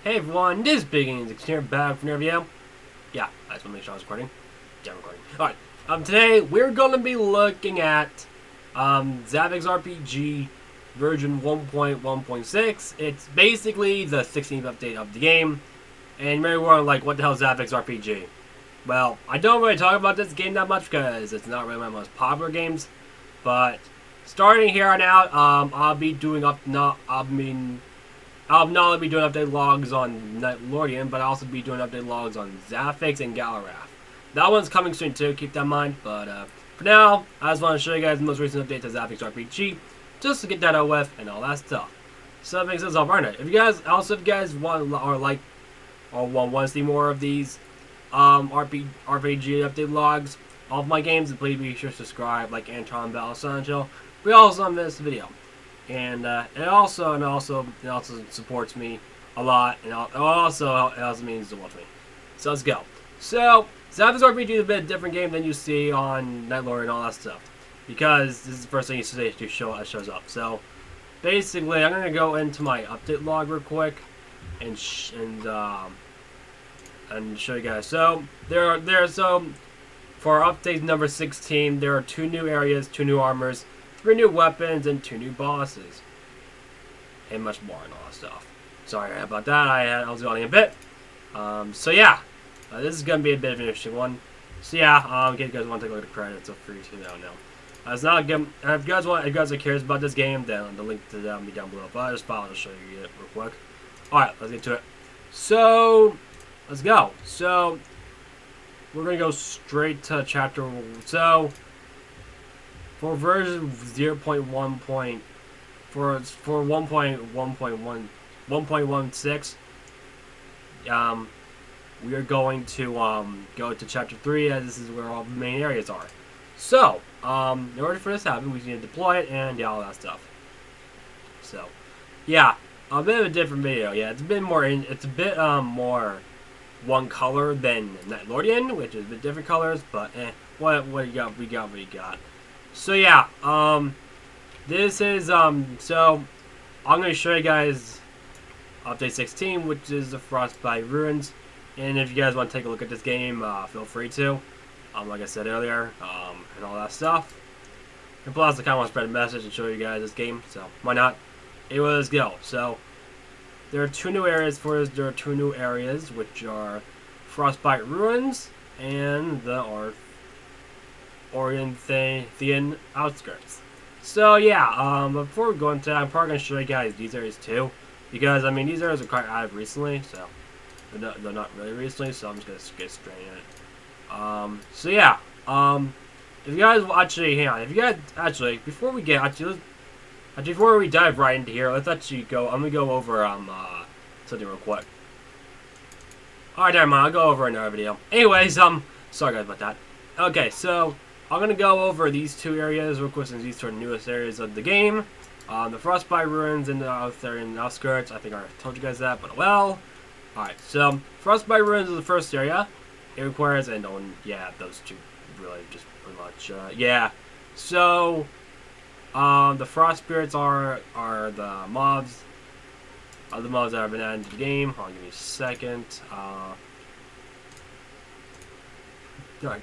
Hey everyone, this is BWK16 here, back from review. Yeah, I just want to make sure I was recording. Yeah, I'm recording. Alright, today we're going to be looking at Zaphix RPG version 1.1.6. It's basically the 16th update of the game. And you may wonder, like, what the hell is Zaphix RPG? Well, I don't really talk about this game that much because it's not really one of my most popular games. But starting here on out, I'll be doing I'll not only be doing update logs on Knightlordian, but I'll also be doing update logs on Zaphix and Galarath. That one's coming soon too, keep that in mind. But for now, I just want to show you guys the most recent update to Zaphix RPG, just to get that out with and all that stuff. So that makes sense. I'll run it. If you guys want to see more of these RPG update logs of my games, please be sure to subscribe, like Anton Bell Sancho. We also on this video. And it also supports me a lot, and it also means to watch me. So let's go. So Zaphix RPG is a bit different game than you see on Knightlordian and all that stuff, because this is the first thing you see to shows up. So basically, I'm gonna go into my update log real quick and show you guys. So for update number 16, there are 2 new areas, 2 new armors, 3 new weapons, and 2 new bosses. And much more and all that stuff. Sorry about that, I was yawning a bit. So yeah, this is going to be a bit of an interesting one. So yeah, if you guys want to take a look at the credits, feel free to now. It's not good. If you guys are curious about this game, then the link to that will be down below. But I just thought I'll show you it real quick. Alright, let's get to it. So, let's go. So, we're going to go straight to chapter. So, for version 0.1. For 1.16, we are going to go to chapter 3, as this is where all the main areas are. So, in order for this to happen, we need to deploy it and all that stuff. So, yeah, a bit of a different video. Yeah, it's a bit more more one color than Knightlordian, which is a bit different colors. But what you got? We got what you got. So yeah, this is so I'm gonna show you guys update 16, which is the Frostbite ruins. And if you guys want to take a look at this game, feel free to. Like I said earlier, and all that stuff. And plus, I kind of want to spread a message and show you guys this game, so why not? Anyway, let's go. So there are 2 new areas which are Frostbite ruins and the Orinthian Outskirts. So yeah, before we go into that, I'm probably going to show you guys these areas too, because I mean these areas are quite added recently, so they're not really recently, so I'm just going to get straight in it. So yeah, if you guys hang on, if you guys before we dive right into here, let's actually go. I'm gonna go over something real quick. Alright, never mind. I'll go over another video. Anyways, sorry guys about that. Okay, so I'm going to go over these 2 areas real quick, since these are the newest areas of the game. The Frostbite ruins and the Outskirts. I think I already told you guys that, but well. Alright, so Frostbite ruins is the first area. It requires, those 2 really just pretty much, yeah. So, the Frost Spirits are the mobs. The mobs that have been added to the game. Hold on, give me a second. Alright,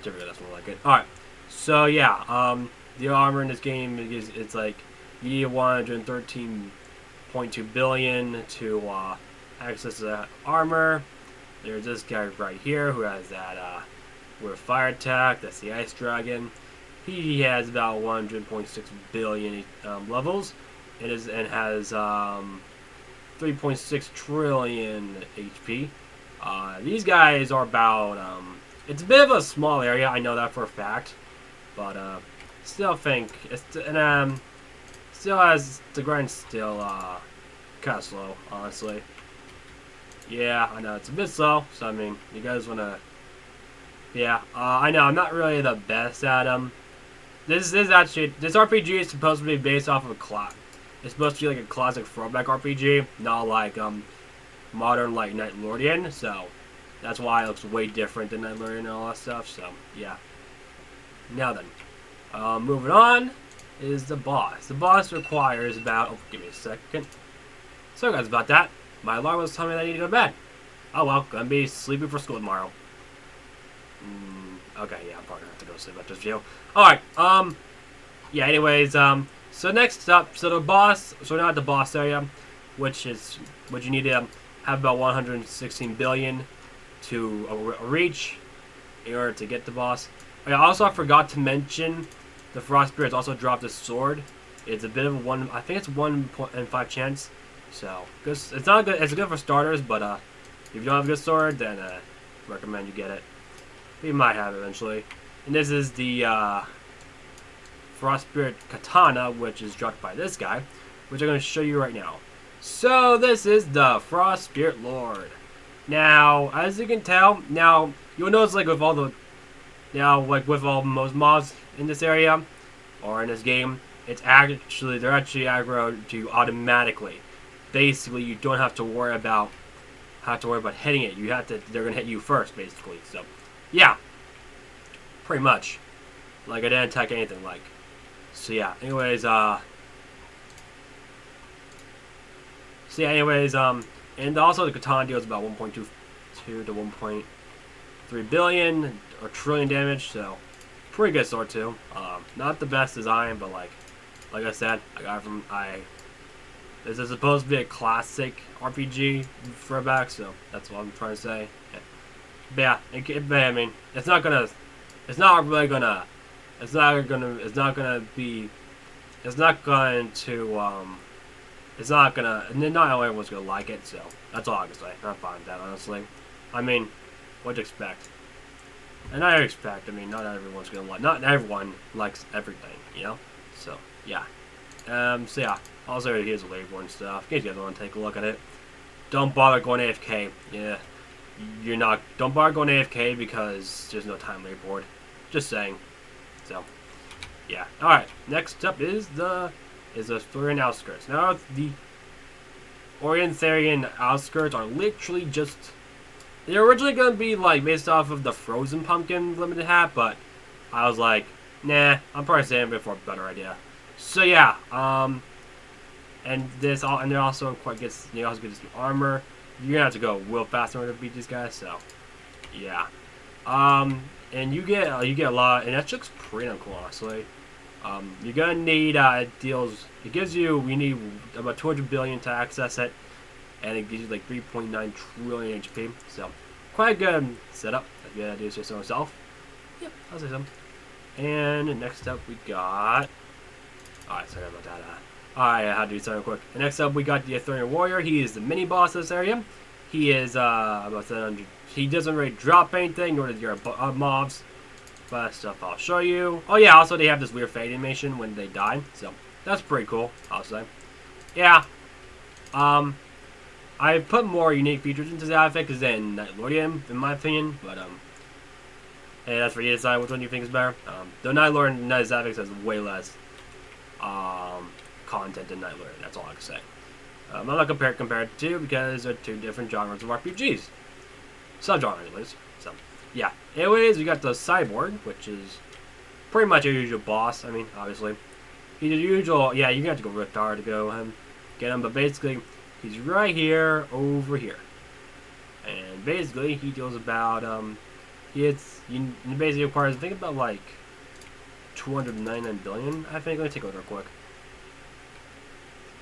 there we go, that's more like it. Alright. So yeah, the armor in this game it's like you need 113.2 billion to access the armor. There's this guy right here who has that with fire attack. That's the ice dragon. He has about 100.6 billion levels. It is and has 3.6 trillion HP. These guys are about it's a bit of a small area. I know that for a fact. But still think it's still has the grind still kind of slow, honestly. Yeah, I know it's a bit slow. So I mean, you guys wanna? Yeah, I know I'm not really the best at them. This RPG is supposed to be based off of a It's supposed to be like a classic throwback RPG, not like modern like Knightlordian. So that's why it looks way different than Knightlordian and all that stuff. So yeah. Now then, moving on is the boss. The boss requires about, give me a second. Sorry guys about that. My alarm was telling me that I need to go to bed. Oh well, gonna be sleeping for school tomorrow. Okay, yeah, I'm probably gonna have to go sleep after this video. Alright, yeah, anyways, so next up, so the boss, so we're not at the boss area, which you need to have about 116 billion to reach in order to get the boss. I also forgot to mention the Frostbite also dropped a sword. It's a bit of I think it's 1 in 5 chance. So it's not good. It's good for starters, but if you don't have a good sword, then recommend you get it. You might have it eventually. And this is the Frostbite katana, which is dropped by this guy, which I'm going to show you right now. So this is the Frostbite Lord. Now, as you can tell, now you'll notice like with all the most mobs in this area or in this game, they're actually aggro to you automatically. Basically, you don't have to worry about hitting it. They're gonna hit you first, basically. So, yeah, pretty much. Like I didn't attack anything. Like, so yeah. Anyways, and also the katana deals about 1.22 to 1.3 billion or trillion damage. So, pretty good sword too. Not the best design, but like I said, I got it from This is supposed to be a classic RPG throwback, so that's what I'm trying to say. Yeah. But yeah, I mean, it's not gonna, and not everyone's gonna like it, so that's all I can say. I'm fine with that, honestly. I mean, what'd you expect? And I expect, I mean, not everyone likes everything, you know? So, yeah. So yeah. Also, here's a label and stuff. In case you guys want to take a look at it. Don't bother going AFK. Yeah. Don't bother going AFK because there's no time labelboard. Just saying. So, yeah. Alright. Next up is the story in Outskirts. Now, the Orinthian Outskirts are literally just... They're originally going to be, like, based off of the Frozen Pumpkin limited hat, but I was like, nah, I'm probably saving it for a better idea. So, yeah, and they also get this new armor. You're gonna have to go real fast in order to beat these guys. So, yeah, and you get a lot, and that looks pretty damn cool, honestly. You're gonna need deals. You need about 200 billion to access it, and it gives you like 3.9 trillion HP. So, quite a good setup. If you do say so yourself. Yep, I'll say so. And next up we got. Alright, sorry about that. Alright, I had to do something quick. And next up, we got the Outstanding Warrior. He is the mini boss of this area. He is about 700. He doesn't really drop anything, nor does your mobs. But stuff I'll show you. Oh yeah, also they have this weird fade animation when they die, so that's pretty cool. I'll say. Yeah. I put more unique features into Zaphix than Knightlordian, in my opinion. But and that's for you to decide which one you think is better. Though Knightlordian Zaphix has way less content than Knightlordian. That's all I can say. I'm not compared to because they're two different genres of RPGs. Subgenre, anyways. So, yeah. Anyways, we got the Cyborg, which is pretty much a usual boss. I mean, obviously. He's a usual... Yeah, you're going to have to go Rift Hard to go get him. But basically, he's right here, over here. And basically, he deals about... he basically requires, I think, about, like... 299 billion, I think. Let me take a look real quick.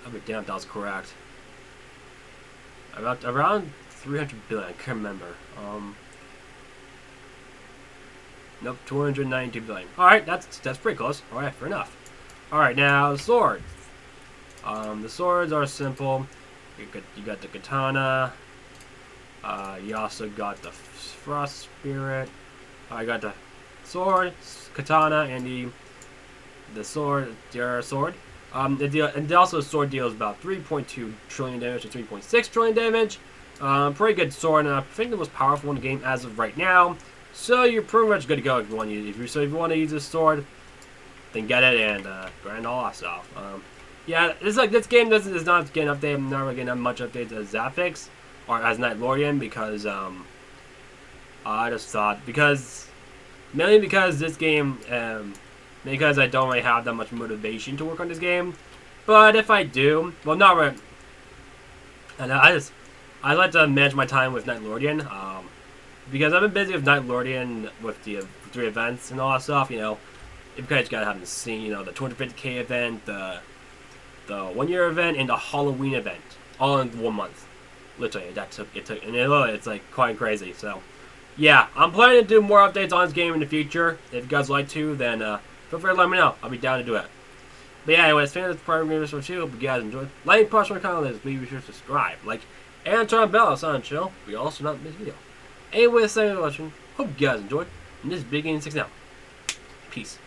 I'll be damn if that was correct. Around 300 billion, I can't remember. Nope, 292 billion. Alright, that's pretty close. Alright, fair enough. Alright, now swords. The swords are simple. You got the katana. You also got the frost spirit. I got the sword, katana, and the sword. And also the sword deals about 3.2 trillion damage to 3.6 trillion damage. Pretty good sword, and I think the most powerful in the game as of right now. So you're pretty much good to go if you want to use. If you want to use this sword, then get it and grind all that stuff. Yeah, it's like this game is not getting updated. I'm not really getting much updates as Zaphix or as Knightlordian because I just thought mainly because this game because I don't really have that much motivation to work on this game. But if I do, well, not really. And I like to manage my time with Knightlordian, because I've been busy with Knightlordian with the 3 events and all that stuff. You know, you guys gotta have seen, you know, the 250K event, the 1-year event, and the Halloween event, all in 1 month. Literally, and it's like quite crazy. So, yeah, I'm planning to do more updates on this game in the future. If you guys like to, then feel free to let me know. I'll be down to do it. But yeah, anyways, fans of the part of this video, hope you guys enjoyed. Like, post, my comment, please be sure to subscribe, like, and turn on the bell so on the channel. We also not miss video. Anyways, thanks for watching. Hope you guys enjoyed. And this is BWKing16 out. Peace.